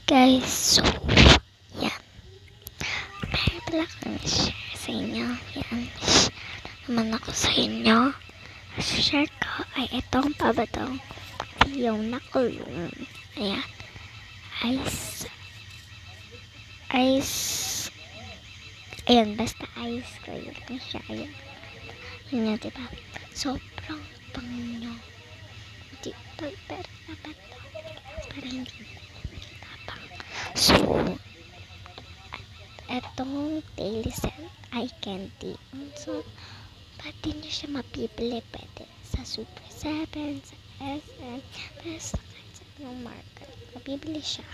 Guys, so, yan. Meron pala akong share sa inyo. Yan, share naman ako sa inyo. Share ko ay itong pabatong yung nakulong. Ayan. Ice. Ayan, basta ice cream lang siya. Ayan. Yun nga, diba? Sobrang pango. Pero dapat para hindi tapang. So, etong daily scent ay candy. So, pati nyo siya mapipili. Pwede sa Super 7, sa SM, basta kahit sa anong market. Mapipili siya.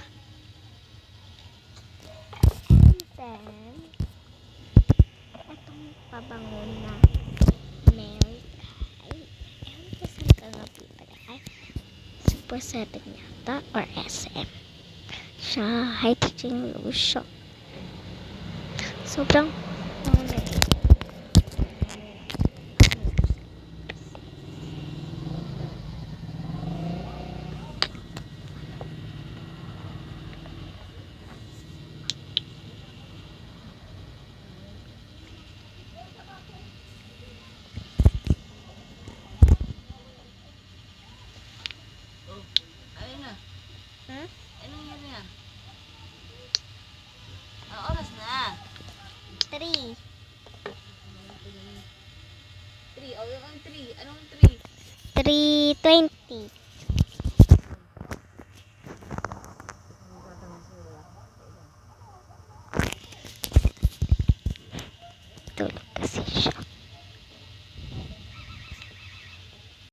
And then, etong pabango na milk ay, ewan ko saan ka mapipili. Ay, Super 7 yata or SM. Siya, hydrogen lotion. Sobrang bango na ito. Ayun na. Hmm? Anong yun yan? Ang oras na. 3. 3. O, yung 3. Anong 3? 3:20.